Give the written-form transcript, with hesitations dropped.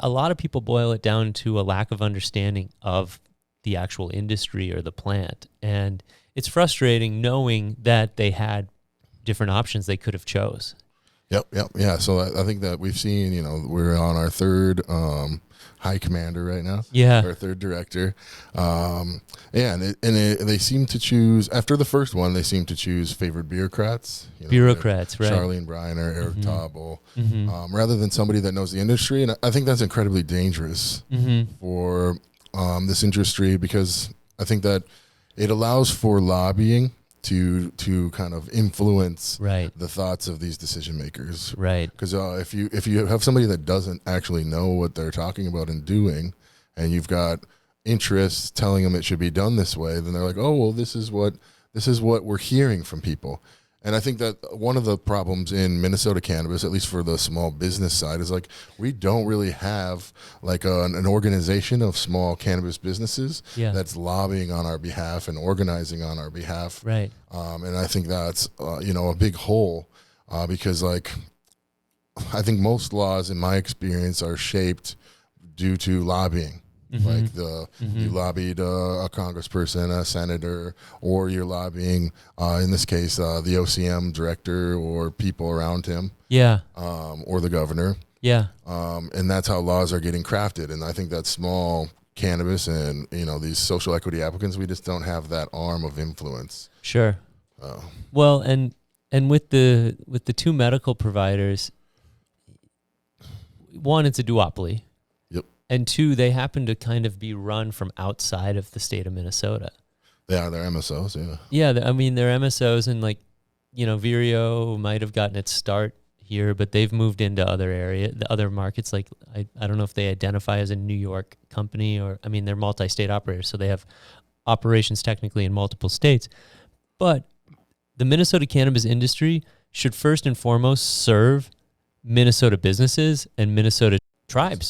a lot of people boil it down to a lack of understanding of the actual industry or the plant. And it's frustrating knowing that they had different options they could have chose. Yep. Yeah. So I think that we've seen, we're on our third high commander right now. Yeah. Our third director. They seem to choose, after the first one, they seem to choose favored bureaucrats. Bureaucrats, right. Charlene Briner, Eric Tauble, rather than somebody that knows the industry. And I think that's incredibly dangerous for this industry, because I think that it allows for lobbying to kind of influence the thoughts of these decision makers. Right. Because if you have somebody that doesn't actually know what they're talking about and doing, and you've got interests telling them it should be done this way, then they're like, oh, well, this is what we're hearing from people. And I think that one of the problems in Minnesota cannabis, at least for the small business side, is like we don't really have like an organization of small cannabis businesses that's lobbying on our behalf and organizing on our behalf. Right. And I think that's a big hole because like I think most laws, in my experience, are shaped due to lobbying. Like you lobbied a congressperson, a senator, or you're lobbying, in this case, the OCM director or people around him. Yeah. Or the governor. Yeah. And that's how laws are getting crafted. And I think that small cannabis and, these social equity applicants, we just don't have that arm of influence. Sure. Well, and with the two medical providers, one, it's a duopoly. And two, they happen to kind of be run from outside of the state of Minnesota. They're MSOs, yeah. Yeah, they're MSOs, and Vireo might have gotten its start here, but they've moved into the other markets. Like, I don't know if they identify as a New York company they're multi-state operators, so they have operations technically in multiple states. But the Minnesota cannabis industry should first and foremost serve Minnesota businesses and Minnesota tribes.